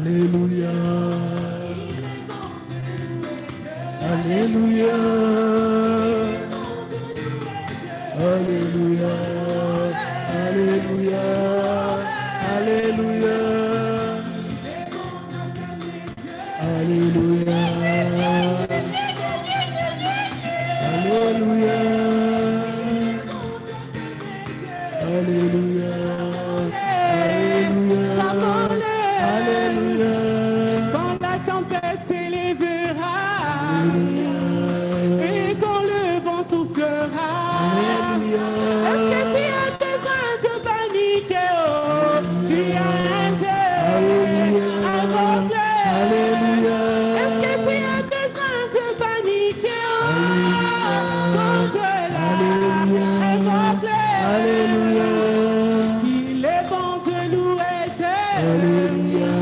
Alléluia. Alléluia. Alléluia. Alléluia. Alléluia. Alléluia. Alléluia. Alléluia. Alléluia. Alléluia. Quand la tempête s'élèvera et quand le vent soufflera, est-ce que tu as besoin de paniquer? Oh, tu as intérêt à invoquer. Est-ce que tu as besoin de paniquer? Oh, tente-la, invoque-le. Alléluia. Il est bon de louer Dieu. Alléluia.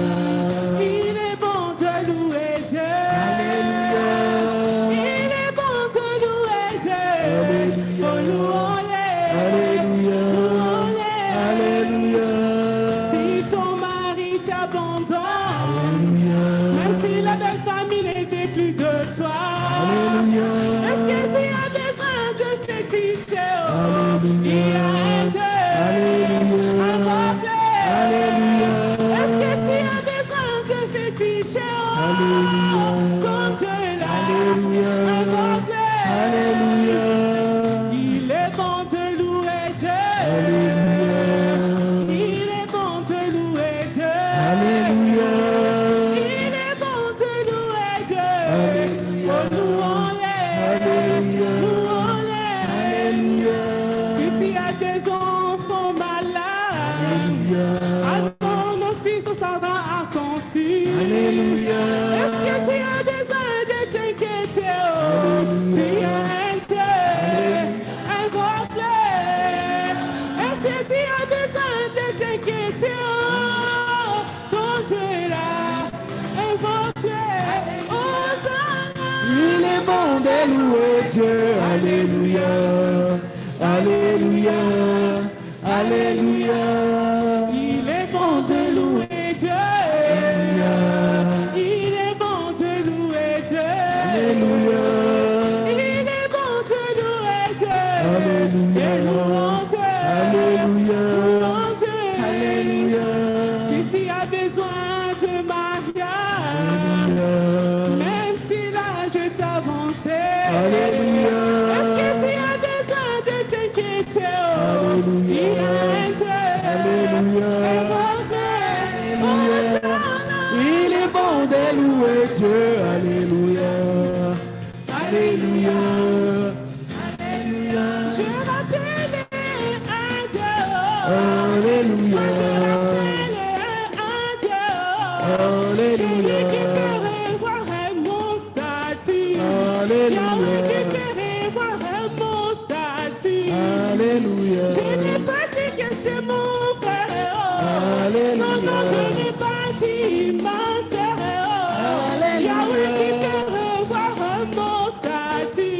Il est bon de louer Dieu. Il est bon de louer Dieu. Oh, louons-le. Louons-le. Alléluia. Si ton mari t'abandonne, même si la belle famille n'était plus de toi, est-ce que tu as besoin de féticher? Oh, il a un Dieu. Invoque-le. Est-ce que tu as besoin de féticher? Oh, tente-la. Invoque-le. Il est bon de louer Dieu. Il est bon de louer Dieu. Il est bon de louer Dieu. Oh, louons-le. Louons-le. Si tu as des enfants malades, attends aussi ton savant à conçu. Est-ce que tu as besoin de t'inquiéter? Oh, tu as un Dieu. Invoque-le. Est-ce que tu as besoin de t'inquiéter? Oh, tente-la. Invoque-le. Oh, ça. Il est bon de louer Dieu. Alléluia. Alléluia. Alléluia. Il est bon de louer Dieu. Il est bon de louer Dieu. Alléluia. Il est bon de louer Dieu. Alléluia. Et louons Dieu. Alléluia. Louons Dieu. Alléluia. Si tu as besoin de mariage, même si l'âge est avancé, Alléluia. est-ce que tu as besoin de t'inquiéter? Oh, il y a un Dieu. Alléluia. Invoque-le. Oh, ça. Il est bon de louer Dieu. Alléluia. Alléluia. Je rappelle un Dieu. Alléluia. Je rappelle un Dieu. Alléluia. Celui qui peut revoir mon statut. Alléluia. Yahweh qui peut revoir mon statut. Alléluia. Je n'ai pas dit que c'est mon frère. Alléluia. Non, non, je n'ai pas dit ma sœur. Yahweh qui peut revoir mon statut.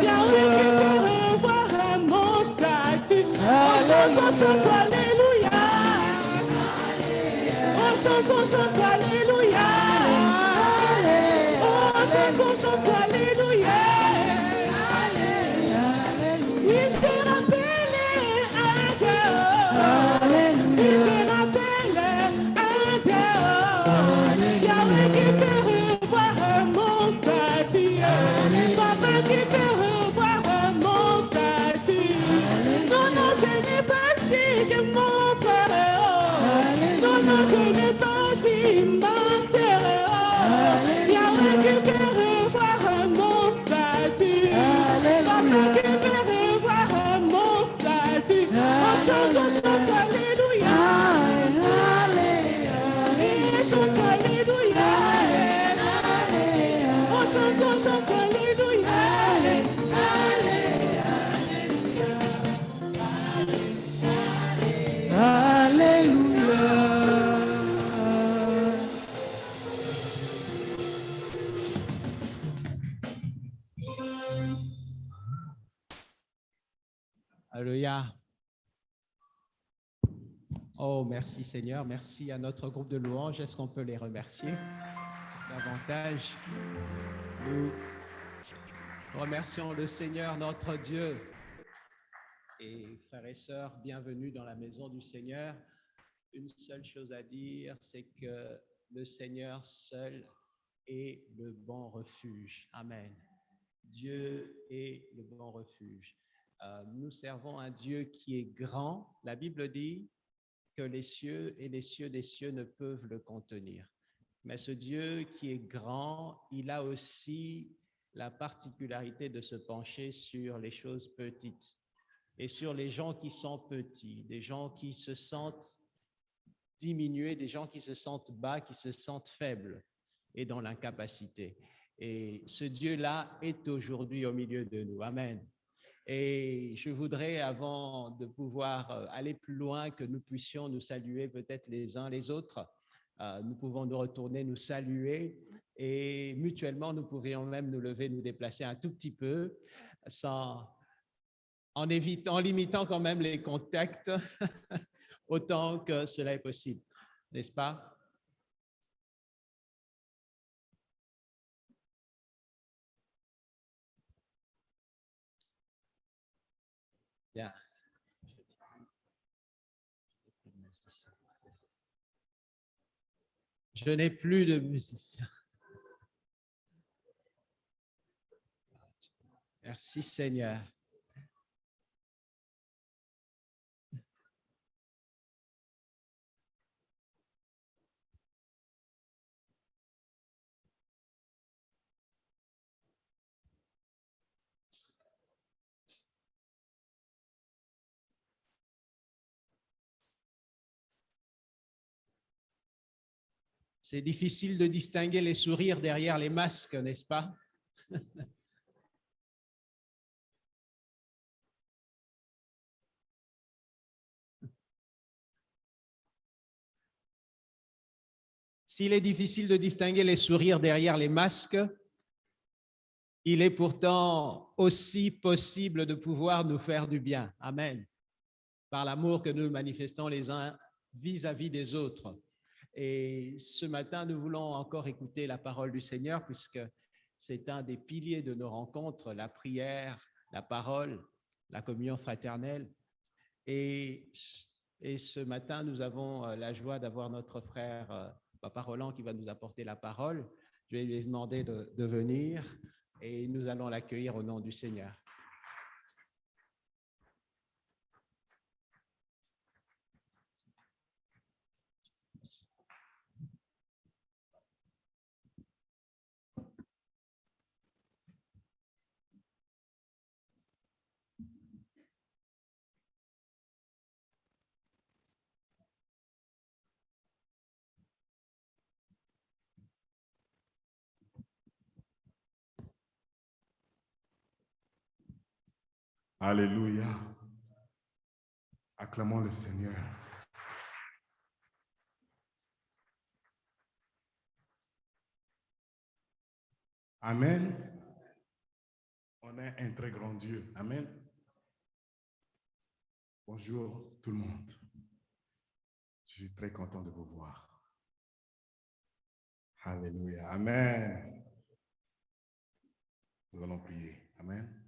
Yahweh qui peut revoir mon statut. On chante, alléluia. On chante, alléluia. On chante, alléluia. Oui, je rappelle un Dieu. Oui, je rappelle un Dieu. Yahweh qui peut revoir mon statut. Papa qui peut revoir mon statut. Non, non, je n'ai pas dit que mon frère. Non, non, je n'ai pas dit ma sœur. Yahweh qui peut revoir mon statut. Papa qui peut revoir mon statut. On chante, alléluia. Et chante, alléluia. On chante, alléluia. Alléluia. Oh, merci Seigneur, merci à notre groupe de louanges. Est-ce qu'on peut les remercier davantage? Nous remercions le Seigneur, notre Dieu. Et frères et sœurs, bienvenue dans la maison du Seigneur. Une seule chose à dire, c'est que le Seigneur seul est le bon refuge. Amen. Dieu est le bon refuge. Nous servons un Dieu qui est grand. La Bible dit que les cieux et les cieux des cieux ne peuvent le contenir. Mais ce Dieu qui est grand, il a aussi la particularité de se pencher sur les choses petites et sur les gens qui sont petits, des gens qui se sentent diminués, des gens qui se sentent bas, qui se sentent faibles et dans l'incapacité. Et ce Dieu-là est aujourd'hui au milieu de nous. Amen. Et je voudrais, avant de pouvoir aller plus loin, que nous puissions nous saluer peut-être les uns les autres. Nous pouvons nous retourner, nous saluer et mutuellement, nous pourrions même nous lever, nous déplacer un tout petit peu en limitant quand même les contacts autant que cela est possible, n'est-ce pas? Bien. Je n'ai plus de musiciens. Merci Seigneur. C'est difficile de distinguer les sourires derrière les masques, n'est-ce pas? S'il est difficile de distinguer les sourires derrière les masques, il est pourtant aussi possible de pouvoir nous faire du bien. Amen. Par l'amour que nous manifestons les uns vis-à-vis des autres. Et ce matin, nous voulons encore écouter la parole du Seigneur puisque c'est un des piliers de nos rencontres, la prière, la parole, la communion fraternelle. Et ce matin, nous avons la joie d'avoir notre frère Papa Roland qui va nous apporter la parole. Je vais lui demander de venir et nous allons l'accueillir au nom du Seigneur. Alléluia. Acclamons le Seigneur. Amen. On a un très grand Dieu. Amen. Bonjour tout le monde. Je suis très content de vous voir. Alléluia. Amen. Nous allons prier. Amen.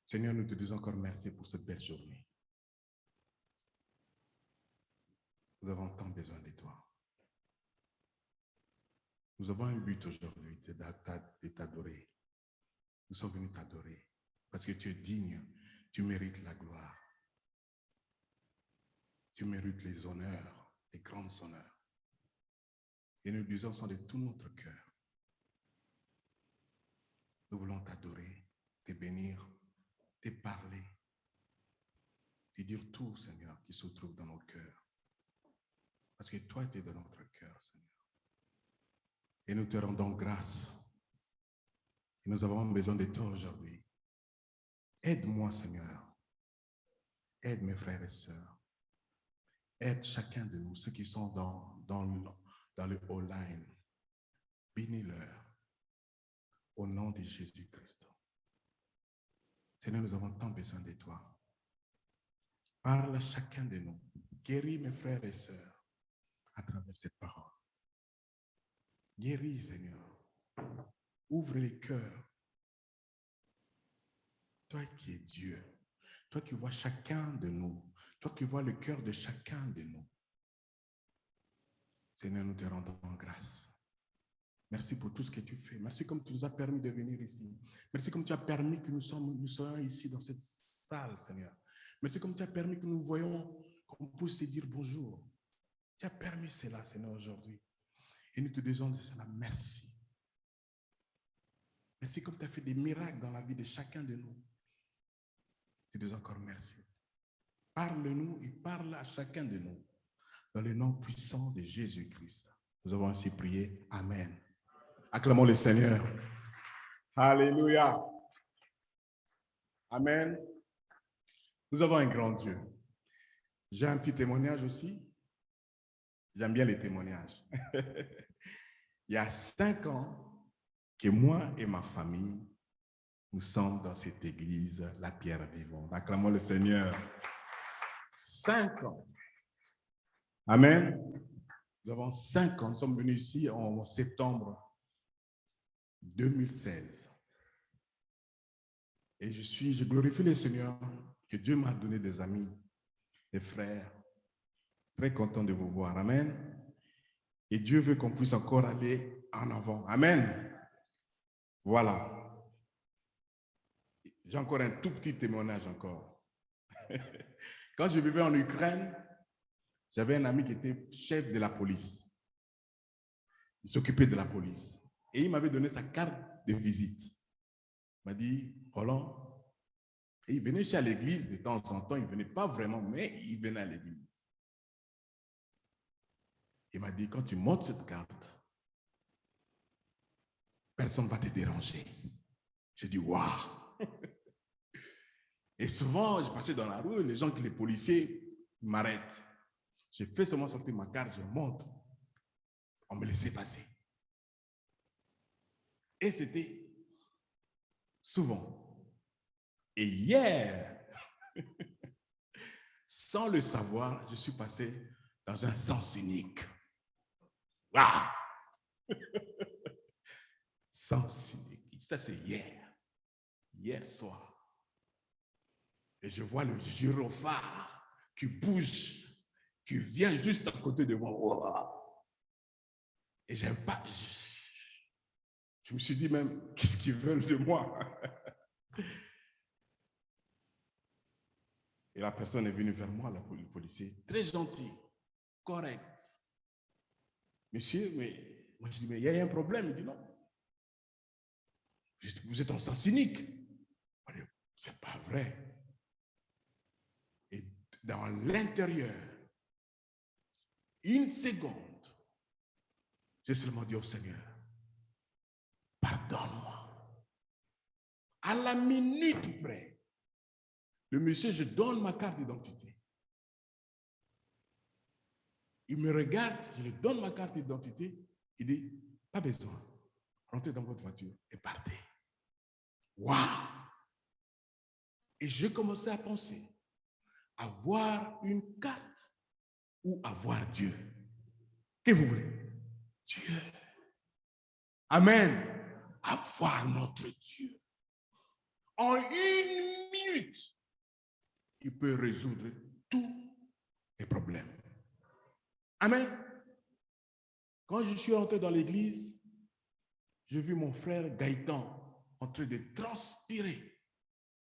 Seigneur, nous te disons encore merci pour cette belle journée. Nous avons tant besoin de toi. Nous avons un but aujourd'hui, de t'adorer. Nous sommes venus t'adorer parce que tu es digne, tu mérites la gloire. Tu mérites les honneurs, les grands honneurs. Et nous disons ça de tout notre cœur. Nous voulons t'adorer, te bénir, te parler, te dire tout, Seigneur, qui se trouve dans nos cœurs. Parce que toi, tu es dans notre cœur, Seigneur. Et nous te rendons grâce. Et nous avons besoin de toi aujourd'hui. Aide-moi, Seigneur. Aide mes frères et sœurs. Aide chacun de nous, ceux qui sont dans le online. Bénis-leur au nom de Jésus-Christ. Seigneur, nous avons tant besoin de toi. Parle à chacun de nous. Guéris mes frères et sœurs à travers cette parole. Guéris, Seigneur. Ouvre les cœurs. Toi qui es Dieu, toi qui vois chacun de nous, toi qui vois le cœur de chacun de nous. Seigneur, nous te rendons grâce. Merci pour tout ce que tu fais. Merci comme tu nous as permis de venir ici. Merci comme tu as permis que nous soyons ici dans cette salle, Seigneur. Merci comme tu as permis que nous voyons, qu'on puisse te dire bonjour. Tu as permis cela, Seigneur, aujourd'hui. Et nous te disons de cela merci. Merci comme tu as fait des miracles dans la vie de chacun de nous. Je te dis encore merci. Parle-nous et parle à chacun de nous. Dans le nom puissant de Jésus-Christ. Nous avons ainsi prié. Amen. Acclamons le Seigneur. Alléluia. Amen. Nous avons un grand Dieu. J'ai un petit témoignage aussi. J'aime bien les témoignages. Il y a 5 ans que moi et ma famille, nous sommes dans cette église, la Pierre Vivante. Acclamons le Seigneur. 5 ans. Amen. Nous avons 5 ans. Nous sommes venus ici en septembre 2016. Et je glorifie le Seigneur que Dieu m'a donné des amis, des frères. Très content de vous voir. Amen. Et Dieu veut qu'on puisse encore aller en avant. Amen. Voilà. J'ai encore un tout petit témoignage encore. Quand je vivais en Ukraine, j'avais un ami qui était chef de la police. Il s'occupait de la police. Et il m'avait donné sa carte de visite. Il m'a dit, Roland, et il venait ici à l'église de temps en temps. Il ne venait pas vraiment, mais il venait à l'église. Il m'a dit, quand tu montes cette carte, personne ne va te déranger. J'ai dit, waouh! Et souvent, je passais dans la rue, les policiers, ils m'arrêtent. J'ai fait seulement sortir ma carte, je monte. On me laissait passer. Et c'était souvent. Et hier, sans le savoir, je suis passé dans un sens unique. Waouh! Sens unique. Ça, c'est hier soir. Et je vois le gyrophare qui bouge, qui vient juste à côté de moi. Wow. Et j'aime pas. Je me suis dit même, qu'est-ce qu'ils veulent de moi? Et la personne est venue vers moi, le policier, très gentil, correct. Monsieur, mais moi je dis, mais il y a un problème. Il dit non. Vous êtes en sens cynique. C'est pas vrai. Et dans l'intérieur, une seconde, j'ai seulement dit au Seigneur, pardonne-moi. À la minute près, le monsieur, je donne ma carte d'identité. Il me regarde, je lui donne ma carte d'identité. Il dit, pas besoin. Rentrez dans votre voiture et partez. Waouh! Et j'ai commencé à penser, avoir une carte ou avoir Dieu. Qu'est-ce que vous voulez? Dieu. Amen. Avoir notre Dieu. En 1 minute, il peut résoudre tous les problèmes. Amen. Quand je suis entré dans l'église, j'ai vu mon frère Gaëtan en train de transpirer.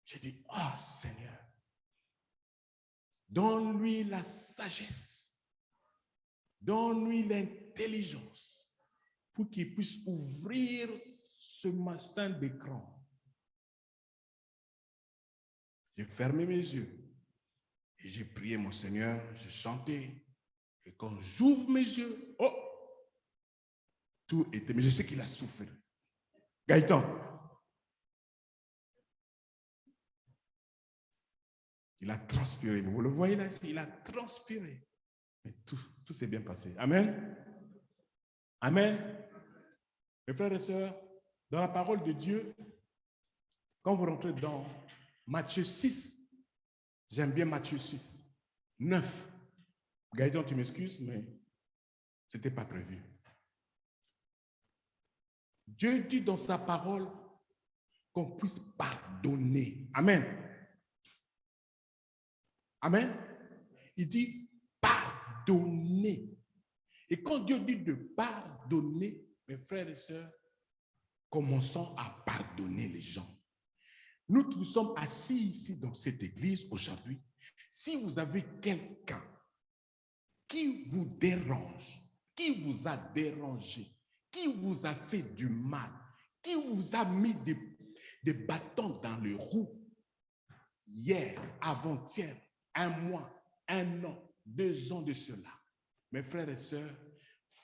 J'ai dit, oh Seigneur, donne-lui la sagesse, donne-lui l'intelligence pour qu'il puisse ouvrir ce bassin d'écran. J'ai fermé mes yeux et j'ai prié mon Seigneur, j'ai chanté. Et quand j'ouvre mes yeux, oh, tout était, mais je sais qu'il a souffert. Gaëtan, il a transpiré. Vous le voyez là, il a transpiré. Mais tout s'est bien passé. Amen. Amen. Mes frères et sœurs, dans la parole de Dieu, quand vous rentrez dans Matthieu 6, j'aime bien Matthieu 6. 9. Gaëtan, tu m'excuses, mais ce n'était pas prévu. Dieu dit dans sa parole qu'on puisse pardonner. Amen. Amen. Il dit pardonner. Et quand Dieu dit de pardonner, mes frères et sœurs, commençons à pardonner les gens. Nous qui nous sommes assis ici dans cette église aujourd'hui, si vous avez quelqu'un qui vous dérange, qui vous a dérangé, qui vous a fait du mal, qui vous a mis des bâtons dans les roues, hier, avant-hier, un mois, un an, 2 ans de cela, mes frères et sœurs,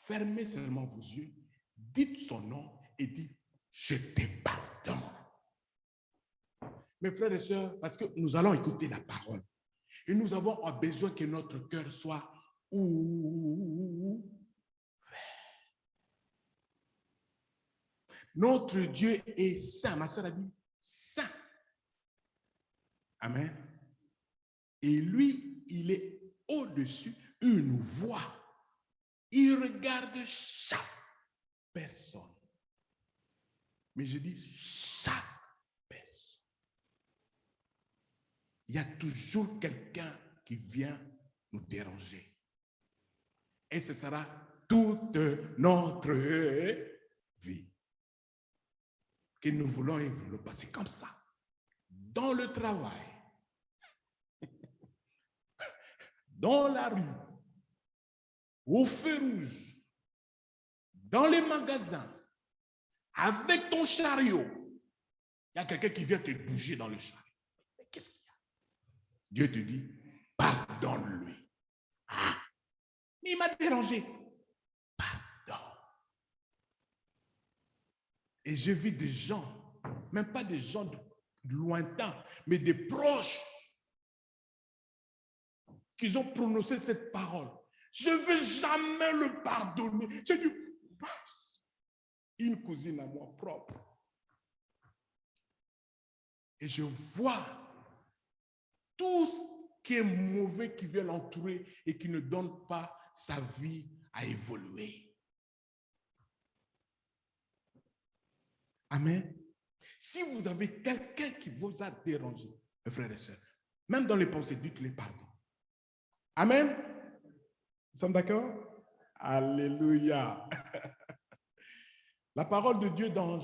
fermez seulement vos yeux, dites son nom et dites « Je te pardonne ». Mes frères et sœurs, parce que nous allons écouter la parole et nous avons besoin que notre cœur soit ouvert. Notre Dieu est saint. Ma sœur a dit saint. Amen. Et lui, il est au-dessus, il nous voit. Il regarde chaque personne. Mais je dis chaque personne. Il y a toujours quelqu'un qui vient nous déranger. Et ce sera toute notre vie. Que nous voulons et nous voulons passer comme ça. Dans le travail, dans la rue, au feu rouge, dans les magasins, avec ton chariot. Il y a quelqu'un qui vient te bouger dans le chariot. Mais qu'est-ce qu'il y a? Dieu te dit, pardonne-lui. Ah, mais il m'a dérangé. Pardon. Et j'ai vu des gens, même pas des gens lointains, mais des proches, qui ont prononcé cette parole. Je ne vais jamais le pardonner. J'ai dit, une cousine à moi propre. Et je vois tout ce qui est mauvais qui vient l'entourer et qui ne donne pas sa vie à évoluer. Amen. Si vous avez quelqu'un qui vous a dérangé, mes frères et sœurs, même dans les pensées, dites-les pardon. Amen. Nous sommes d'accord? Alléluia. La parole de Dieu dans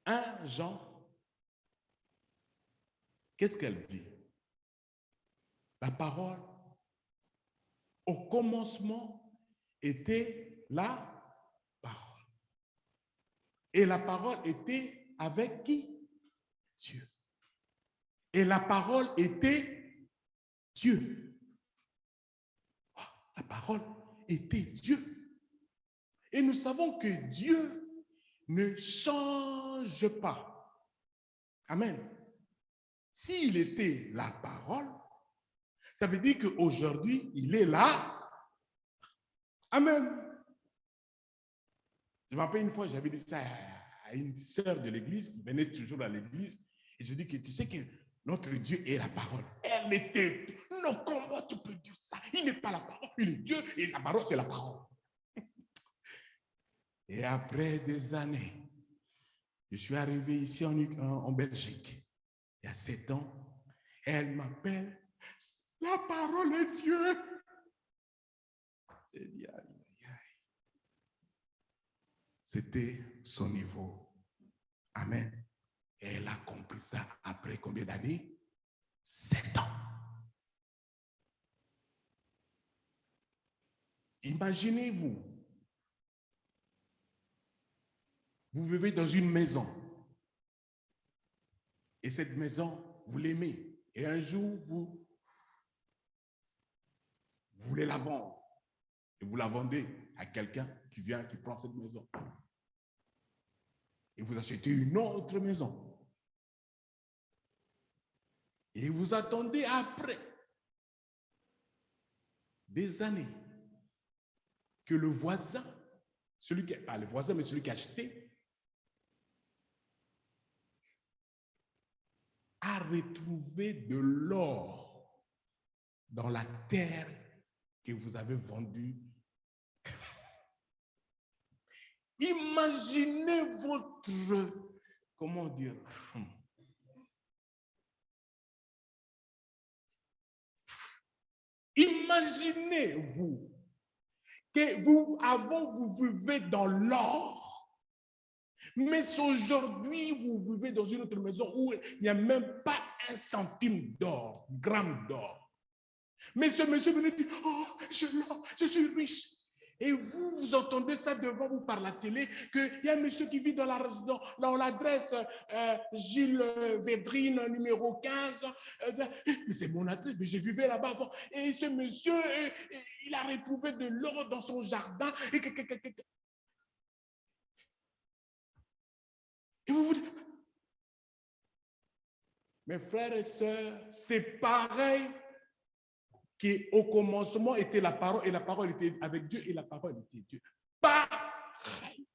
1 Jean, qu'est-ce qu'elle dit? La parole, au commencement, était la parole. Et la parole était avec qui? Dieu. Et la parole était Dieu. La parole était Dieu. Et nous savons que Dieu ne change pas. Amen. S'il était la parole, ça veut dire qu'aujourd'hui, il est là. Amen. Je me rappelle une fois, j'avais dit ça à une sœur de l'église qui venait toujours à l'église. Et je dis que tu sais que notre Dieu est la parole. Elle était, non, comment tu peux dire ça? Il n'est pas la parole, il est Dieu et la parole, c'est la parole. Et après des années, je suis arrivé ici en Belgique, il y a 7 ans. Elle m'appelle, la parole est Dieu. J'ai dit, aïe, aïe, aïe. C'était son niveau. Amen. Et elle a compris ça après combien d'années? 7 ans. Imaginez-vous, vous vivez dans une maison et cette maison, vous l'aimez et un jour, vous voulez la vendre et vous la vendez à quelqu'un qui vient, qui prend cette maison et vous achetez une autre maison et vous attendez après des années que le voisin, pas le voisin, mais celui qui a acheté, a retrouvé de l'or dans la terre que vous avez vendue. Imaginez votre, comment dire, imaginez-vous que vous vivez dans l'or, mais aujourd'hui, vous vivez dans une autre maison où il n'y a même pas un centime d'or, gramme d'or. Mais ce monsieur venait dire, oh, je suis riche. Et vous entendez ça devant vous par la télé, qu'il y a un monsieur qui vit dans l'adresse Gilles Védrine, numéro 15. Mais c'est mon adresse, mais je vivais là-bas avant. Et ce monsieur, il a retrouvé de l'or dans son jardin. Et vous vous dites, mes frères et sœurs, c'est pareil qu'au commencement était la parole, et la parole était avec Dieu, et la parole était Dieu. Pareil.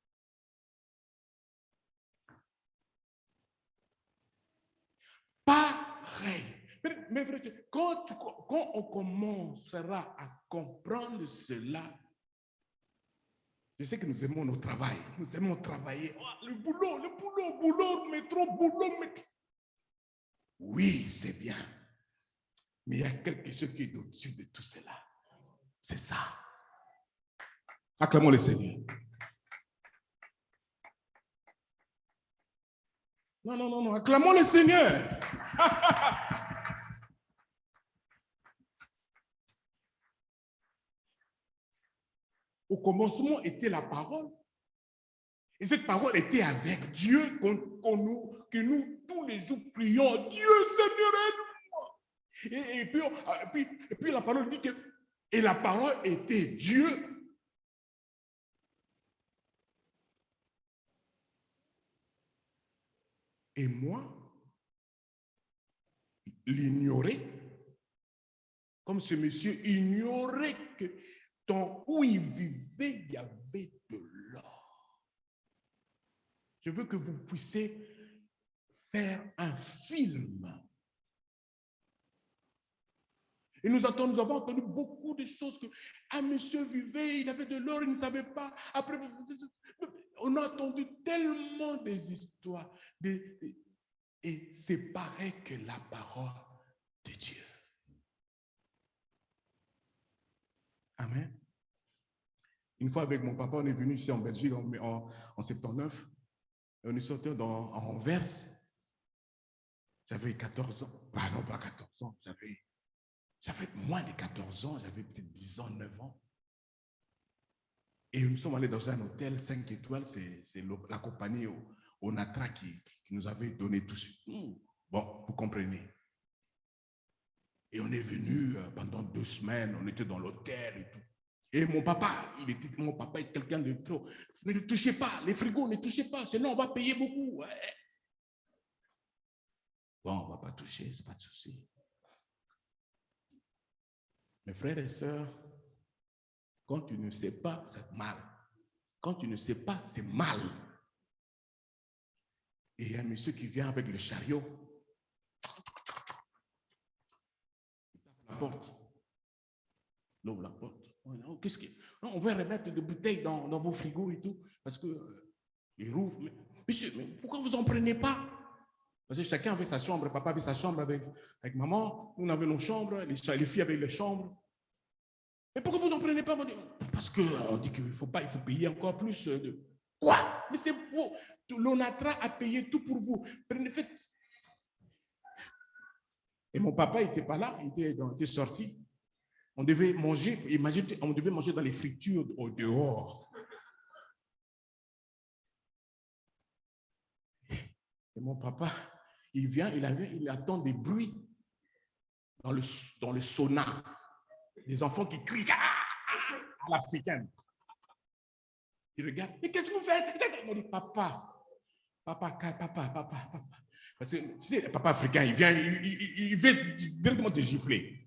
Pareil. Mais quand on commencera à comprendre cela, je sais que nous aimons notre travail, nous aimons travailler. Oh, le boulot, métro. Oui, c'est bien. Mais il y a quelque chose qui est au-dessus de tout cela. C'est ça. Acclamons le Seigneur. Non. Acclamons le Seigneur. Au commencement était la parole. Et cette parole était avec Dieu, que nous, tous les jours, prions. Dieu, Seigneur, aide-moi. Et puis la parole dit que, et la parole était Dieu. Et moi, l'ignorer, comme ce monsieur ignorait que dans où il vivait, il y avait de l'or. Je veux que vous puissiez faire un film. Et nous avons entendu beaucoup de choses que un monsieur vivait, il avait de l'or, il ne savait pas. Après, on a entendu tellement des histoires. Et c'est pareil que la parole de Dieu. Amen. Une fois avec mon papa, on est venu ici en Belgique en 79. Et on est sorti en Anvers. J'avais 14 ans. Ah non, pas 14 ans. J'avais moins de 14 ans. J'avais peut-être 10 ans, 9 ans. Et nous sommes allés dans un hôtel 5 étoiles. C'est la compagnie Onatra qui nous avait donné tout ça. Bon, vous comprenez. Et on est venu pendant 2 semaines. On était dans l'hôtel et tout. Et mon papa est quelqu'un de trop. Ne le touchez pas, les frigos, ne touchez pas, sinon on va payer beaucoup. Ouais. Bon, on ne va pas toucher, ce n'est pas de souci. Mes frères et sœurs, quand tu ne sais pas, c'est mal. Quand tu ne sais pas, c'est mal. Et il y a un monsieur qui vient avec le chariot. Il tape la porte. Il ouvre la porte. Qu'est-ce que... On veut remettre des bouteilles dans vos frigos et tout, parce que ils rouvrent. Monsieur, mais pourquoi vous n'en prenez pas? Parce que chacun avait sa chambre, papa avait sa chambre avec maman, nous on avait nos chambres, les filles avaient les chambres. Mais pourquoi vous n'en prenez pas? Parce qu'on dit qu'il faut payer encore plus. Quoi? Mais c'est beau. L'Onatra a payé tout pour vous. Prenez, faites. Et mon papa n'était pas là, il était sorti. On devait manger, imaginez, on devait manger dans les fritures au dehors. Et mon papa, il vient, il attend des bruits dans le sauna. Des enfants qui crient à l'africaine. Il regarde, mais qu'est-ce que vous faites? Il dit, papa. Parce que, tu sais, le papa africain, il vient directement te gifler.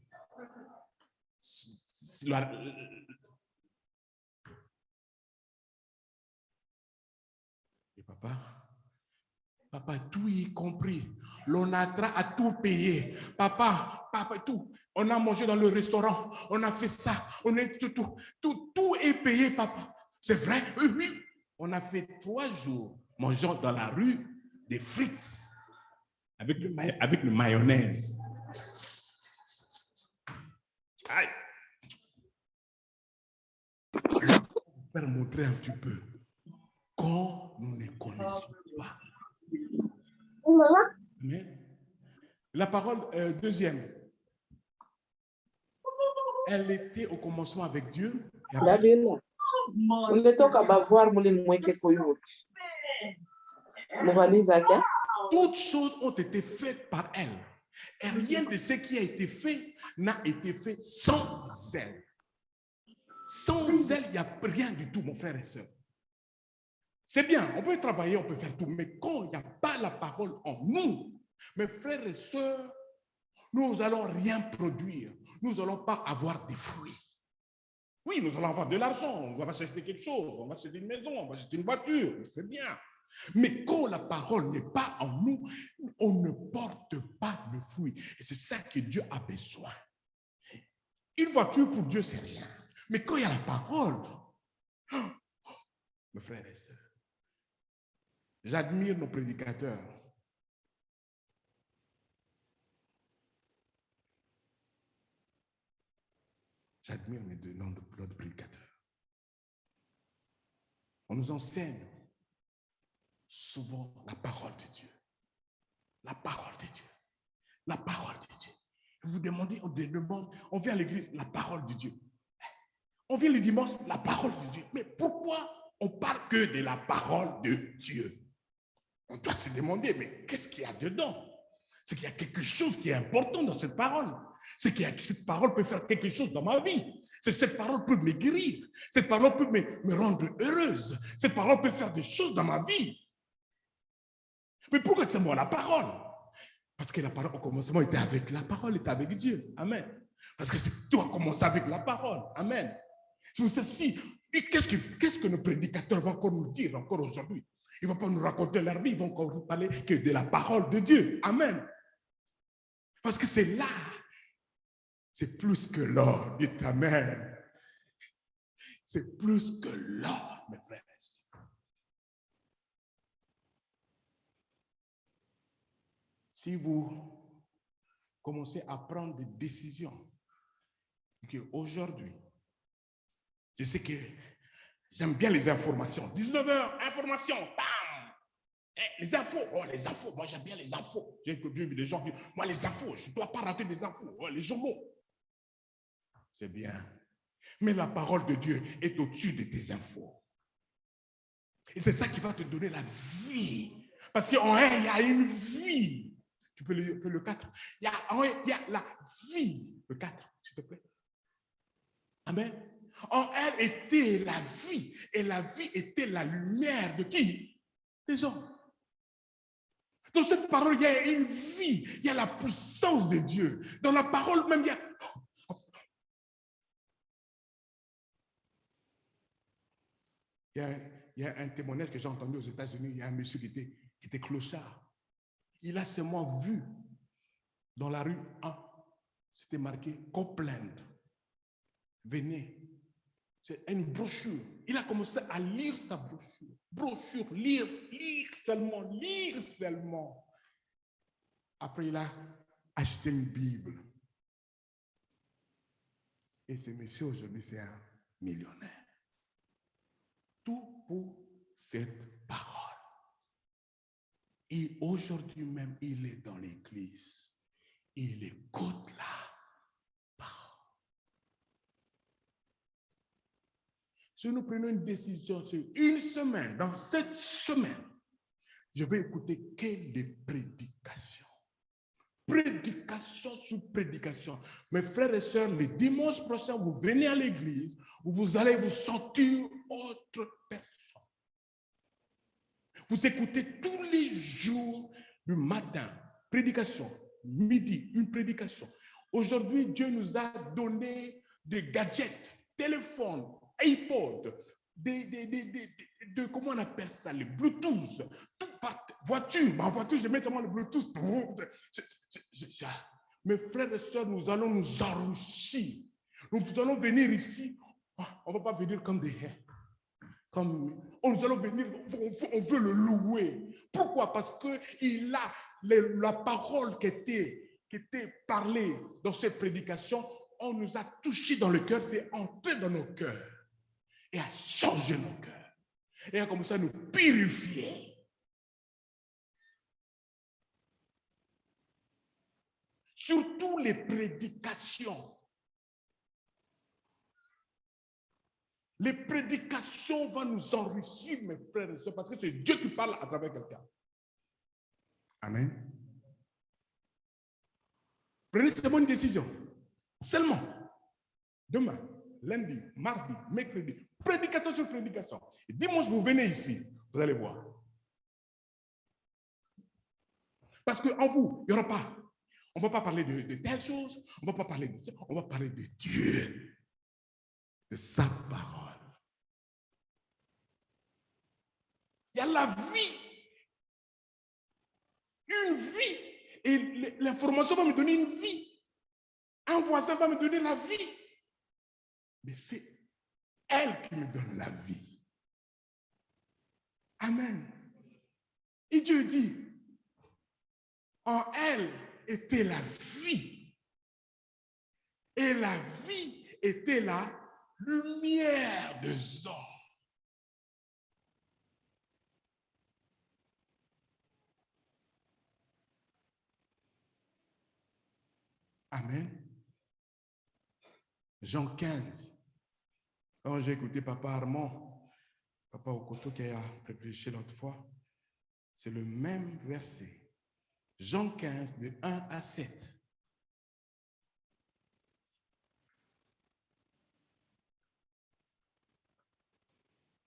Et papa, Papa, tout y compris. L'onatra a tout payé. Papa, tout. On a mangé dans le restaurant. On a fait ça. On est tout est payé, papa. C'est vrai? Oui. On a fait 3 jours mangeant dans la rue des frites avec le mayonnaise. Aïe. Je vais vous faire montrer un petit peu quand nous ne connaissons pas. Amen. La parole deuxième. Elle était au commencement avec Dieu. Toutes choses ont été faites par elle. Et rien de ce qui a été fait n'a été fait sans elle. Sans elle, il n'y a rien du tout, mon frère et soeur. C'est bien, on peut travailler, on peut faire tout, mais quand il n'y a pas la parole en nous, mes frères et sœurs, nous n'allons rien produire. Nous n'allons pas avoir des fruits. Oui, nous allons avoir de l'argent, on va acheter quelque chose, on va acheter une maison, on va acheter une voiture, c'est bien. Mais quand la parole n'est pas en nous, on ne porte pas de fruits. Et c'est ça que Dieu a besoin. Une voiture pour Dieu, c'est rien. Mais quand il y a la parole, mes frères et sœurs, j'admire nos prédicateurs. J'admire mes deux noms de prédicateurs. On nous enseigne souvent la parole de Dieu. La parole de Dieu. La parole de Dieu. Vous demandez, on vient à l'église, la parole de Dieu. On vient le dimanche, la parole de Dieu. Mais pourquoi on parle que de la parole de Dieu? On doit se demander, mais qu'est-ce qu'il y a dedans? C'est qu'il y a quelque chose qui est important dans cette parole. C'est que cette parole peut faire quelque chose dans ma vie. Cette parole peut me guérir. Cette parole peut me rendre heureuse. Cette parole peut faire des choses dans ma vie. Mais pourquoi c'est moi la parole? Parce que la parole au commencement était avec la parole, était avec Dieu. Amen. Parce que tout a commencé avec la parole. Amen. Qu'est-ce que nos prédicateurs vont encore nous dire encore aujourd'hui? Ils ne vont pas nous raconter leur vie, ils vont encore vous parler que de la parole de Dieu. Amen. Parce que c'est là, c'est plus que l'or. Dites amen. C'est plus que l'or, mes frères. Si vous commencez à prendre des décisions, qu'aujourd'hui, je sais que j'aime bien les informations. 19h, information, bam! Les infos, moi j'aime bien les infos. J'ai vu des gens qui disent, moi les infos, je ne dois pas rater des infos. Les journaux, c'est bien. Mais la parole de Dieu est au-dessus de tes infos. Et c'est ça qui va te donner la vie. Parce qu'en elle, il y a une vie. Tu peux le 4. Il y a la vie. Le 4, s'il te plaît. Amen. En elle était la vie. Et la vie était la lumière de qui? Des hommes. Dans cette parole, il y a une vie. Il y a la puissance de Dieu. Dans la parole même, il y a un témoignage que j'ai entendu aux États-Unis. Il y a un monsieur qui était clochard. Il a seulement vu dans la rue 1, c'était marqué Copeland. Venez. C'est une brochure. Il a commencé à lire sa brochure. Brochure, lire seulement. Après, il a acheté une Bible. Et ce monsieur, aujourd'hui, c'est un millionnaire. Tout pour cette parole. Et aujourd'hui même, il est dans l'église. Il écoute la parole. Si nous prenons une décision sur une semaine, dans cette semaine, je vais écouter quelle prédication. Prédication sur prédication. Mes frères et sœurs, le dimanche prochain, vous venez à l'église où vous allez vous sentir autre personne. Vous écoutez tous les jours du matin, prédication, midi, une prédication. Aujourd'hui, Dieu nous a donné des gadgets, téléphones, iPod, comment on appelle ça, les Bluetooth. Tout part, voiture, ma voiture, je mets seulement le Bluetooth. Mes frères et sœurs, nous allons nous enrichir. Nous allons venir ici. On ne va pas venir comme des hains. Nous allons venir, on veut le louer. Pourquoi? Parce qu'il a la parole qui était parlée dans cette prédication. On nous a touchés dans le cœur, c'est entré dans nos cœurs et a changé nos cœurs. Et a commencé à nous purifier. Surtout les prédications. Les prédications vont nous enrichir, mes frères et sœurs, parce que c'est Dieu qui parle à travers quelqu'un. Amen. Prenez seulement une décision. Seulement. Demain, lundi, mardi, mercredi. Prédication sur prédication. Et dimanche, vous venez ici. Vous allez voir. Parce qu'en vous, il n'y aura pas. On ne va pas parler de telles choses. On ne va pas parler de ça. On va parler de Dieu. De sa parole. Il y a la vie. Une vie. Et l'information va me donner une vie. Un voisin va me donner la vie. Mais c'est elle qui me donne la vie. Amen. Et Dieu dit, en elle était la vie. Et la vie était la lumière des hommes. Amen. Jean 15. Quand j'ai écouté Papa Armand, Papa Okoto qui a prêché l'autre fois, c'est le même verset. Jean 15, de 1 à 7.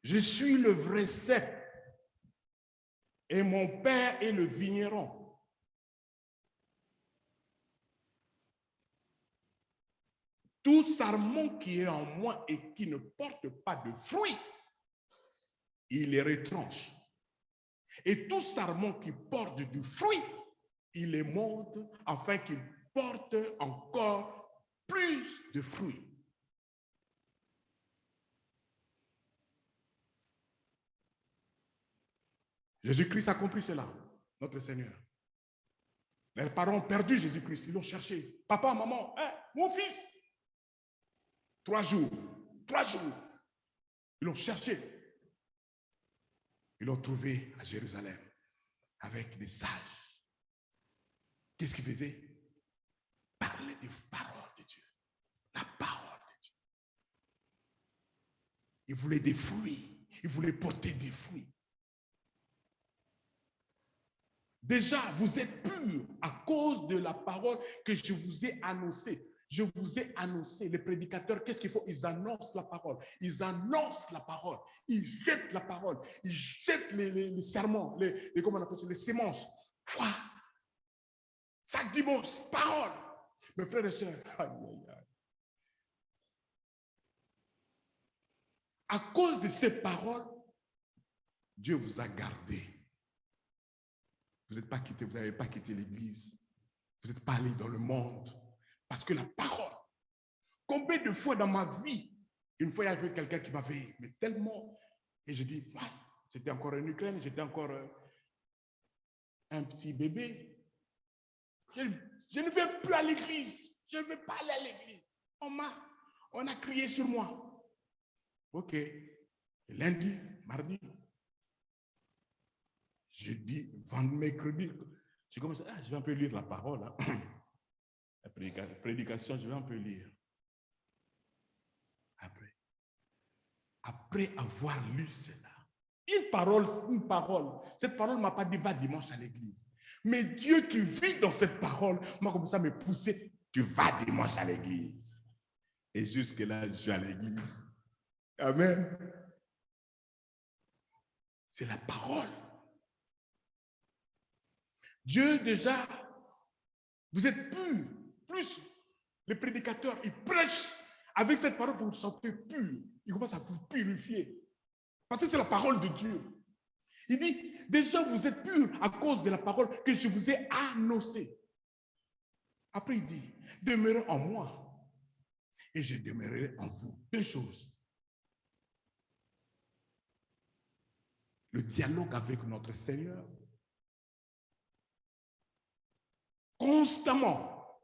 Je suis le vrai cep et mon père est le vigneron. Tout sarment qui est en moi et qui ne porte pas de fruits, il les retranche. Et tout sarment qui porte du fruit, il les monte afin qu'il porte encore plus de fruits. Jésus-Christ a compris cela, notre Seigneur. Les parents ont perdu Jésus-Christ, ils l'ont cherché. Papa, maman, mon fils. 3 jours, ils l'ont cherché. Ils l'ont trouvé à Jérusalem avec des sages. Qu'est-ce qu'ils faisaient? Parler des paroles de Dieu. La parole de Dieu. Ils voulaient des fruits. Ils voulaient porter des fruits. Déjà, vous êtes purs à cause de la parole que je vous ai annoncée. Je vous ai annoncé, les prédicateurs, qu'est-ce qu'il faut? Ils annoncent la parole. Ils annoncent la parole. Ils jettent la parole. Ils jettent les sermons, comment on appelle ça, les sémences. Chaque dimanche, parole. Mes frères et sœurs, à cause de ces paroles, Dieu vous a gardé. Vous n'êtes pas quitté, vous n'avez pas quitté l'église. Vous n'êtes pas allé dans le monde. Parce que la parole, combien de fois dans ma vie, une fois il y avait quelqu'un qui m'avait mais tellement, et je dis, j'étais encore en Ukraine, j'étais encore un petit bébé. Je ne vais plus à l'église, je ne vais pas aller à l'église. On a crié sur moi. Ok, lundi, mardi, jeudi, vendredi, mercredi, j'ai commencé, je vais un peu lire la parole. La prédication, je vais un peu lire. Après avoir lu cela, une parole, cette parole ne m'a pas dit va dimanche à l'église. Mais Dieu qui vit dans cette parole m'a commencé à me pousser, tu vas dimanche à l'église. Et jusque-là, je suis à l'église. Amen. C'est la parole. Dieu déjà, vous êtes purs. Plus les prédicateurs, ils prêchent avec cette parole pour vous sentir pur. Ils commencent à vous purifier. Parce que c'est la parole de Dieu. Il dit, déjà vous êtes purs à cause de la parole que je vous ai annoncée. Après il dit, demeurez en moi et je demeurerai en vous. Deux choses. Le dialogue avec notre Seigneur. Constamment.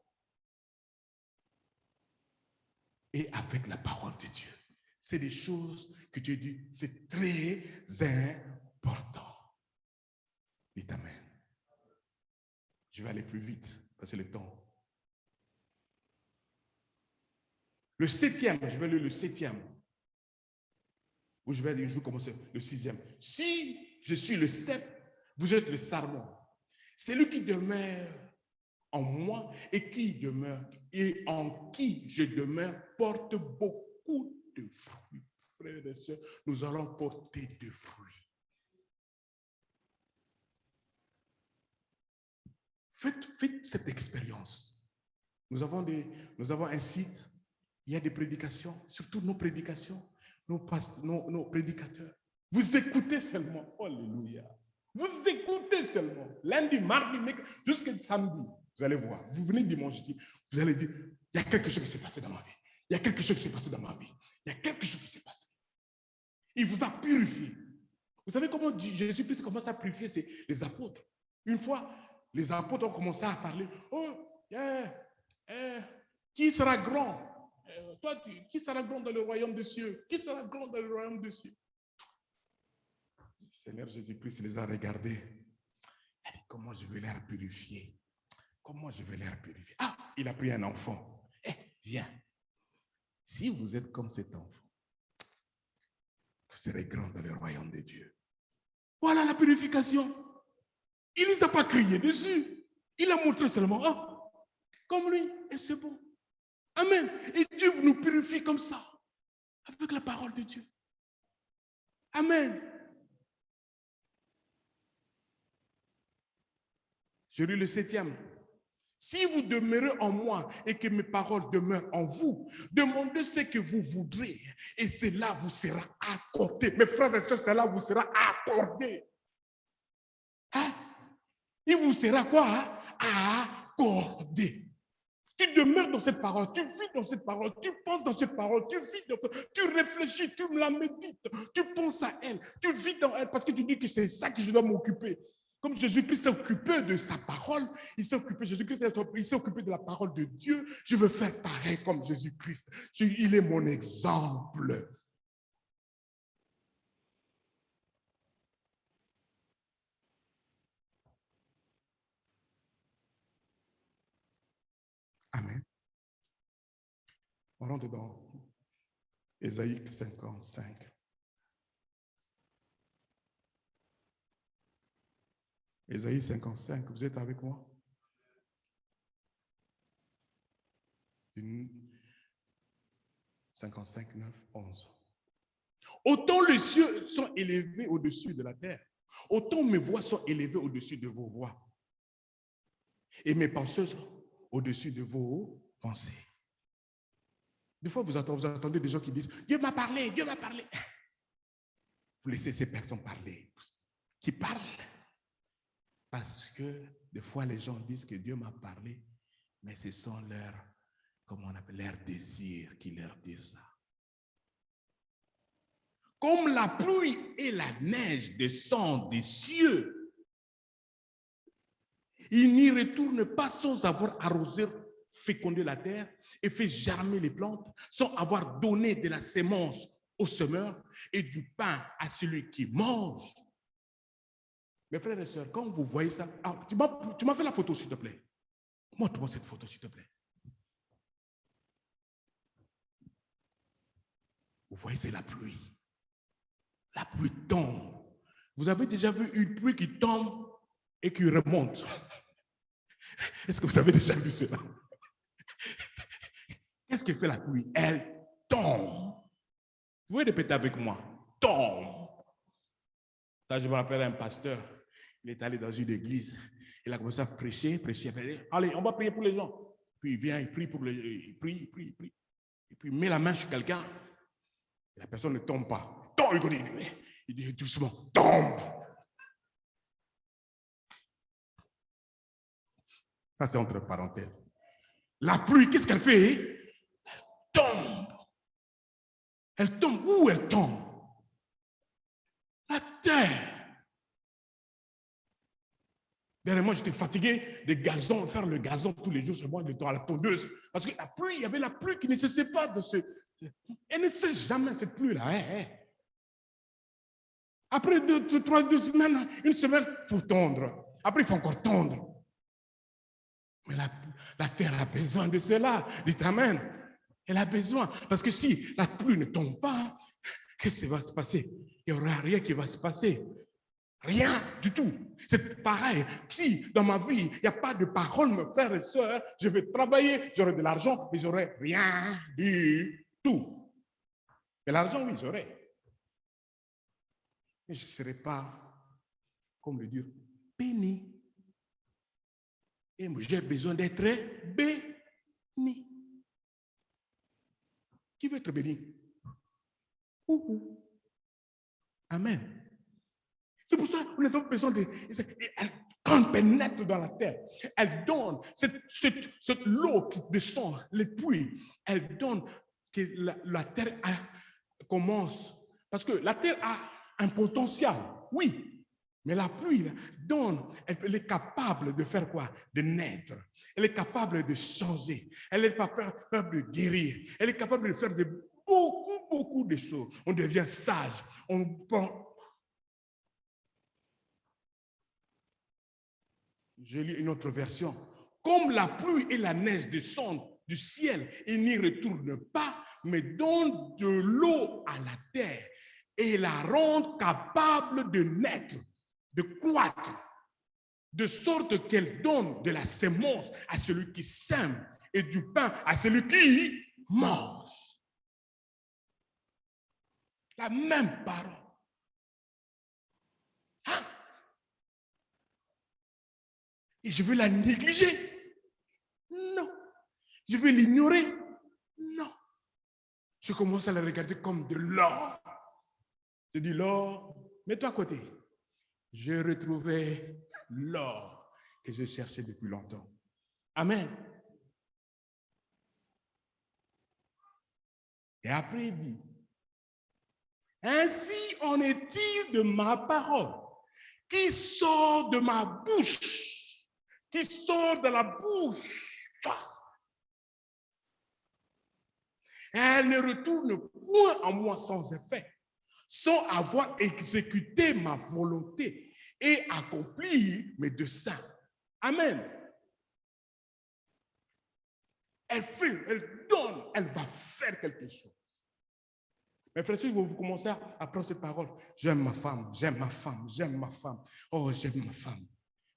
Et avec la parole de Dieu. C'est des choses que Dieu dit, c'est très important. Dites Amen. Je vais aller plus vite, parce que le temps. Le 7e, je vais lire le 7e. Ou je vais commencer le 6e. Si je suis le 7, vous êtes le sarment. Celui qui demeure en moi et qui demeure et en qui je demeure porte beaucoup de fruits. Frères et sœurs, nous allons porter de fruits. Faites cette expérience. Nous avons un site, il y a des prédications, surtout nos prédications, nos prédicateurs. Vous écoutez seulement. Alléluia. Vous écoutez seulement. Lundi, mardi, jusqu'à samedi. Vous allez voir. Vous venez dimanche, vous allez dire, il y a quelque chose qui s'est passé dans ma vie. Il y a quelque chose qui s'est passé dans ma vie. Il y a quelque chose qui s'est passé. Il vous a purifié. Vous savez comment Jésus-Christ commence à purifier les apôtres. Une fois, les apôtres ont commencé à parler. Oh, qui sera grand? Toi, qui sera grand dans le royaume des cieux? Qui sera grand dans le royaume des cieux? Le Seigneur Jésus-Christ les a regardés. Il a dit, comment je vais les purifier? Comment je vais les purifier? Ah, il a pris un enfant. Viens. Si vous êtes comme cet enfant, vous serez grand dans le royaume de Dieu. Voilà la purification. Il ne les a pas crié dessus. Il a montré seulement, comme lui, et c'est bon. Amen. Et Dieu nous purifie comme ça, avec la parole de Dieu. Amen. Je lis le 7e. Si vous demeurez en moi et que mes paroles demeurent en vous, demandez ce que vous voudrez et cela vous sera accordé. Mes frères et sœurs, cela vous sera accordé. Hein? Il vous sera quoi? Accordé. Tu demeures dans cette parole, tu vis dans cette parole, tu penses dans cette parole, tu vis dans cette, tu réfléchis, tu la médites, tu penses à elle, tu vis dans elle parce que tu dis que c'est ça que je dois m'occuper. Comme Jésus-Christ s'est occupé de sa parole, Jésus-Christ s'est occupé de la parole de Dieu, je veux faire pareil comme Jésus-Christ. Il est mon exemple. Amen. On rentre dans Ésaïe 55. Ésaïe 55, vous êtes avec moi? 55, 9, 11. Autant les cieux sont élevés au-dessus de la terre, autant mes voix sont élevées au-dessus de vos voix. Et mes pensées sont au-dessus de vos pensées. Des fois, vous entendez des gens qui disent, Dieu m'a parlé, Dieu m'a parlé. Vous laissez ces personnes parler, qui parlent. Parce que des fois, les gens disent que Dieu m'a parlé, mais ce sont leurs désirs qui leur disent ça. Comme la pluie et la neige descendent des cieux, il n'y retourne pas sans avoir arrosé, fécondé la terre et fait germer les plantes, sans avoir donné de la sémence au semeur et du pain à celui qui mange. Mes frères et sœurs, quand vous voyez ça, tu m'as fait la photo, s'il te plaît. Montre-moi cette photo, s'il te plaît. Vous voyez, c'est la pluie. La pluie tombe. Vous avez déjà vu une pluie qui tombe et qui remonte? Est-ce que vous avez déjà vu cela? Qu'est-ce que fait la pluie? Elle tombe. Vous pouvez répéter avec moi. Tombe. Ça, je me rappelle un pasteur. Il est allé dans une église. Il a commencé à prêcher. Allez, on va prier pour les gens. Puis il vient, il prie pour il prie. Et puis il met la main sur quelqu'un. La personne ne tombe pas. Tombe, Il dit doucement, tombe. Ça, c'est entre parenthèses. La pluie, qu'est-ce qu'elle fait? Elle tombe. Elle tombe. Où elle tombe? La terre. Derrière moi, j'étais fatigué de gazon, faire le gazon tous les jours sur moi, à la tondeuse. Parce que la pluie, il y avait la pluie qui ne cessait pas de se... Elle ne cesse jamais, cette pluie-là. Après 2 semaines, une semaine, il faut tondre. Après, il faut encore tondre. Mais la terre a besoin de cela. Dites Amen. Elle a besoin. Parce que si la pluie ne tombe pas, qu'est-ce qui va se passer? Il n'y aura rien qui va se passer. Rien du tout. C'est pareil. Si dans ma vie, il n'y a pas de parole, mes frères et sœurs, je vais travailler, j'aurai de l'argent, mais j'aurai rien du tout. De l'argent, oui, j'aurai. Mais je ne serai pas, comme le dire, béni. Et moi, j'ai besoin d'être béni. Qui veut être béni? Amen. C'est pour ça que nous avons besoin de... Quand elle pénètre dans la terre, elle donne cette l'eau qui descend, les pluies, elle donne que la terre commence. Parce que la terre a un potentiel, oui. Mais la pluie donne, elle est capable de faire quoi? De naître. Elle est capable de changer. Elle est capable de guérir. Elle est capable de faire beaucoup de choses. On devient sage. On prend... Je lis une autre version. Comme la pluie et la neige descendent du ciel et n'y retournent pas, mais donnent de l'eau à la terre et la rendent capable de naître, de croître, de sorte qu'elle donne de la sémence à celui qui sème et du pain à celui qui mange. La même parole. Hein? Et je veux la négliger? Non. Je veux l'ignorer? Non. Je commence à la regarder comme de l'or. Je dis, l'or, mets-toi à côté. J'ai retrouvé l'or que j'ai cherché depuis longtemps. Amen. Et après, il dit, ainsi en est-il de ma parole qui sort de ma bouche, qui sort de la bouche. Elle ne retourne point en moi sans effet, sans avoir exécuté ma volonté et accompli mes desseins. Amen. Elle fait, elle donne, elle va faire quelque chose. Mes frères, si vous commencez à prendre cette parole, j'aime ma femme, j'aime ma femme, j'aime ma femme, oh j'aime ma femme.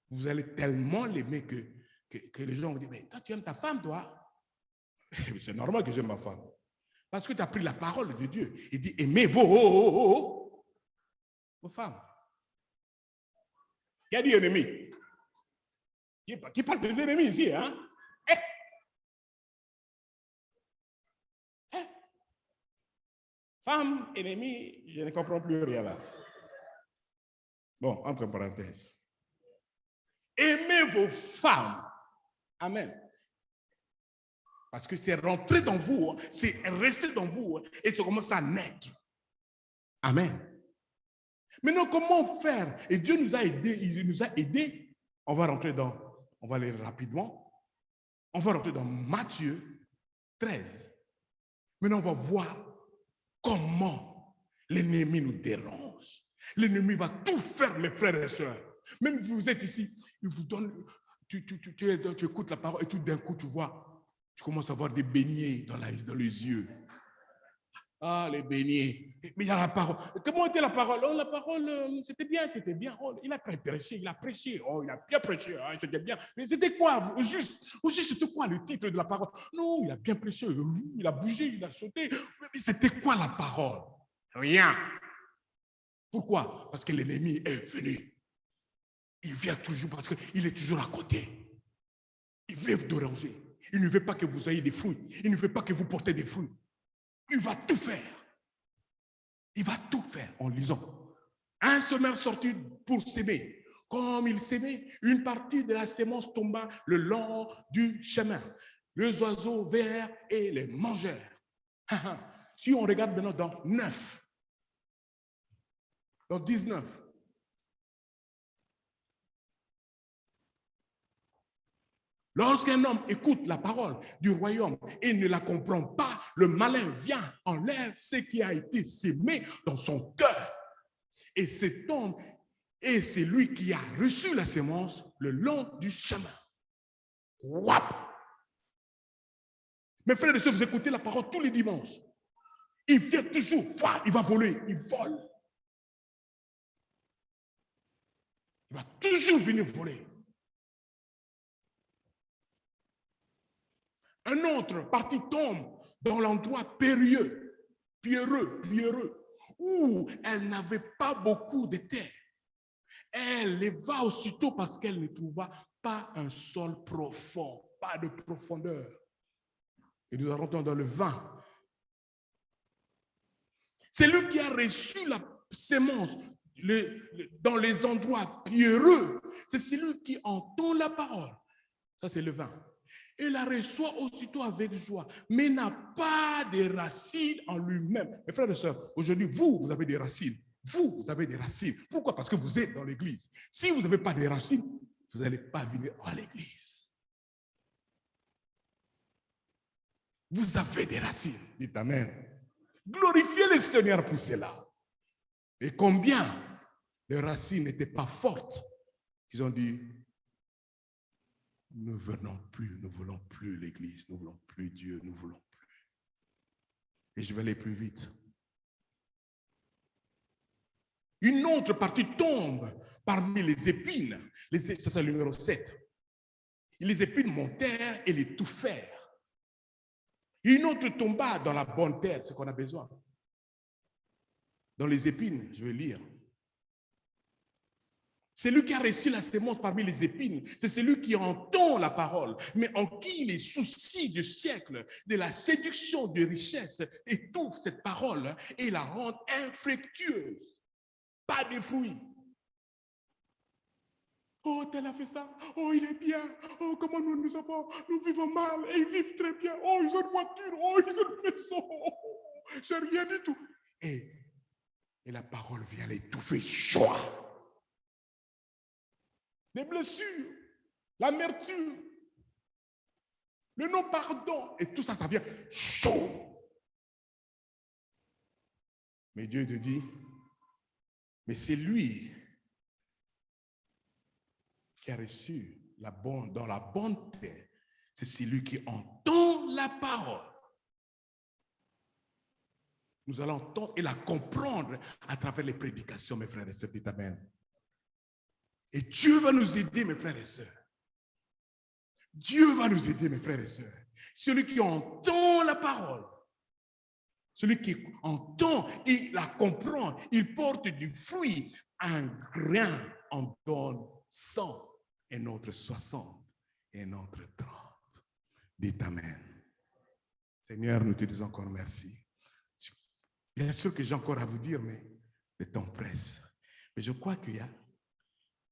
Vous allez tellement l'aimer que les gens vont dire, mais toi tu aimes ta femme toi? C'est normal que j'aime ma femme. Parce que tu as pris la parole de Dieu. Il dit, aimez vos femmes. Qui a dit ennemi? Qui parle des ennemis ici, hein? Femme, ennemi, je ne comprends plus rien là. Bon, entre parenthèses. Aimez vos femmes. Amen. Parce que c'est rentré dans vous, c'est resté dans vous et ça commence à naître. Amen. Maintenant, comment faire? Et Dieu nous a aidés, il nous a aidés. On va aller rapidement. On va rentrer dans Matthieu 13. Maintenant, on va voir comment l'ennemi nous dérange. L'ennemi va tout faire, mes frères et sœurs. Même si vous êtes ici, il vous donne, tu écoutes la parole et tout d'un coup, tu vois, tu commences à avoir des beignets dans les yeux. Ah, les beignets. Mais il y a la parole. Comment était la parole? Oh, la parole, c'était bien, c'était bien. Oh, il a prêché, il a prêché. Oh, il a bien prêché, hein, c'était bien. Mais c'était quoi? Juste, c'était quoi le titre de la parole? Non, il a bien prêché, il a bougé, il a sauté. Mais c'était quoi la parole? Rien. Pourquoi? Parce que l'ennemi est venu. Il vient toujours parce qu'il est toujours à côté. Il veut vous déranger. Il ne veut pas que vous ayez des fruits. Il ne veut pas que vous portez des fruits. Il va tout faire. Il va tout faire en lisant. Un semeur sortit pour s'aimer. Comme il s'aimait, une partie de la sémence tomba le long du chemin. Les oiseaux vinrent et les mangèrent. Si on regarde maintenant dans 9, dans 19, lorsqu'un homme écoute la parole du royaume et ne la comprend pas, le malin vient, enlève ce qui a été sémé dans son cœur. Et cet homme est celui qui a reçu la sémence le long du chemin. Wap! Mes frères et sœurs, vous écoutez la parole tous les dimanches. Il vient toujours, il va voler, il vole. Il va toujours venir voler. Un autre parti tombe dans l'endroit pierreux, où elle n'avait pas beaucoup de terre. Elle leva aussitôt parce qu'elle ne trouva pas un sol profond, pas de profondeur. Et nous rentrons dans le 20. C'est lui qui a reçu la sémence dans les endroits pierreux. C'est celui qui entend la parole. Ça, c'est le 20. Et la reçoit aussitôt avec joie, mais n'a pas de racines en lui-même. Mes frères et sœurs, aujourd'hui, vous avez des racines. Vous avez des racines. Pourquoi? Parce que vous êtes dans l'église. Si vous n'avez pas de racines, vous n'allez pas venir à l'église. Vous avez des racines. Dites Amen. Glorifiez le Seigneur pour cela. Et combien les racines n'étaient pas fortes, ils ont dit, nous ne voulons plus l'église, nous ne voulons plus Dieu, nous ne voulons plus. Et je vais aller plus vite. Une autre partie tombe parmi les épines. Ça, c'est le numéro 7. Et les épines montèrent et les touffèrent. Une autre tomba dans la bonne terre, ce qu'on a besoin. Dans les épines, je vais lire. C'est lui qui a reçu la sémence parmi les épines. C'est celui qui entend la parole, mais en qui les soucis du siècle, de la séduction des richesses, étouffent cette parole et la rendent infructueuse. Pas de fruits. Oh, tel a fait ça. Oh, il est bien. Oh, comment nous savons. Nous vivons mal et ils vivent très bien. Oh, ils ont une voiture. Oh, ils ont une maison. Oh, j'ai rien du tout. Et la parole vient l'étouffer. Choix. Des blessures, l'amertume, le non-pardon. Et tout ça, ça vient chaud. Mais Dieu te dit, mais c'est lui qui a reçu dans la bonne terre. C'est celui qui entend la parole. Nous allons entendre et la comprendre à travers les prédications, mes frères et sœurs. Dites Amen. Et Dieu va nous aider, mes frères et sœurs. Dieu va nous aider, mes frères et sœurs. Celui qui entend la parole, celui qui entend et la comprend, il porte du fruit. Un grain en donne 100, un autre 60, et un autre 30. Dites Amen. Seigneur, nous te disons encore merci. Bien sûr que j'ai encore à vous dire, mais le temps presse. Mais je crois qu'il y a,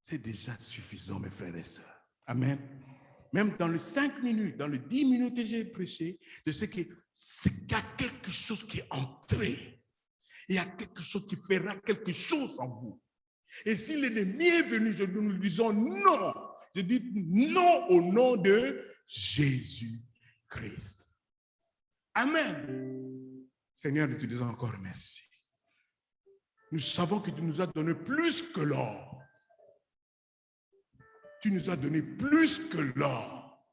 c'est déjà suffisant, mes frères et sœurs. Amen. Même dans les 5 minutes, dans les 10 minutes que j'ai prêché, je sais qu'il y a quelque chose qui est entré. Il y a quelque chose qui fera quelque chose en vous. Et si l'ennemi est venu, nous lui disons non. Je dis non au nom de Jésus-Christ. Amen. Seigneur, nous te disons encore merci. Nous savons que tu nous as donné plus que l'or. Tu nous as donné plus que l'or.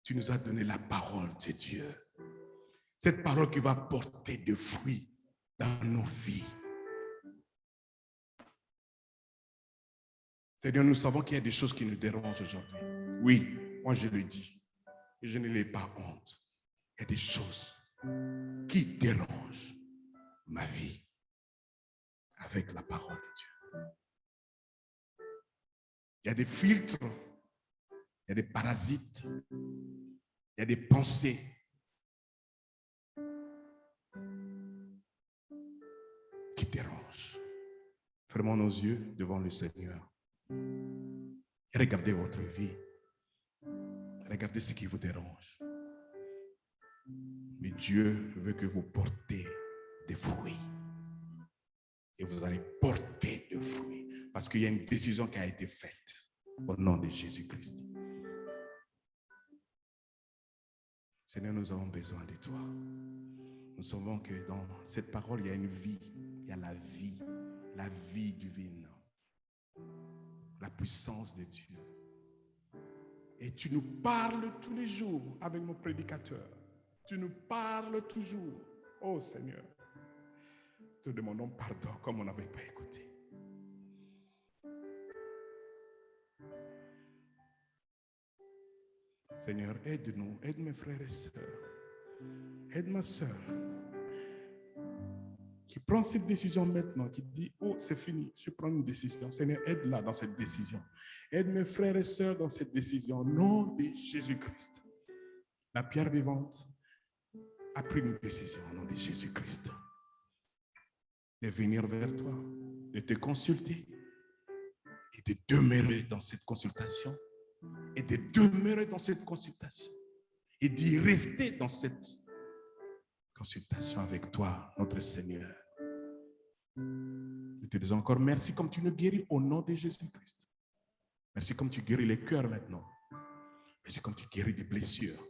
Tu nous as donné la parole de Dieu. Cette parole qui va porter des fruits dans nos vies. Seigneur, nous savons qu'il y a des choses qui nous dérangent aujourd'hui. Oui, moi je le dis. Et je ne l'ai pas honte. Il y a des choses qui dérangent ma vie avec la parole de Dieu. Il y a des filtres, il y a des parasites, il y a des pensées qui dérangent. Frères Fermons nos yeux devant le Seigneur. Et regardez votre vie. Regardez ce qui vous dérange. Mais Dieu veut que vous portez des fruits. Et vous allez porter des fruits. Parce qu'il y a une décision qui a été faite au nom de Jésus-Christ. Seigneur, nous avons besoin de toi. Nous savons que dans cette parole, il y a une vie. Il y a la vie divine. La puissance de Dieu. Et tu nous parles tous les jours avec nos prédicateurs. Tu nous parles toujours. Oh Seigneur, te demandons pardon comme on n'avait pas écouté. Seigneur, aide-nous, aide mes frères et sœurs. Aide ma sœur qui prend cette décision maintenant, qui dit, oh, c'est fini, je prends une décision. Seigneur, aide-la dans cette décision. Aide mes frères et sœurs dans cette décision. Au nom de Jésus-Christ. La pierre vivante a pris une décision au nom de Jésus-Christ. De venir vers toi, de te consulter et de demeurer dans cette consultation. Et de demeurer dans cette consultation. Et d'y rester dans cette consultation avec toi, notre Seigneur. Nous te disons encore merci comme tu nous guéris au nom de Jésus-Christ. Merci comme tu guéris les cœurs maintenant. Merci comme tu guéris des blessures.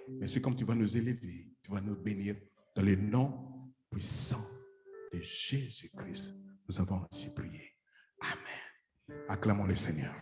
Merci comme tu vas nous élever, tu vas nous bénir dans le nom puissant de Jésus-Christ. Nous avons ainsi prié. Amen. Acclamons le Seigneur.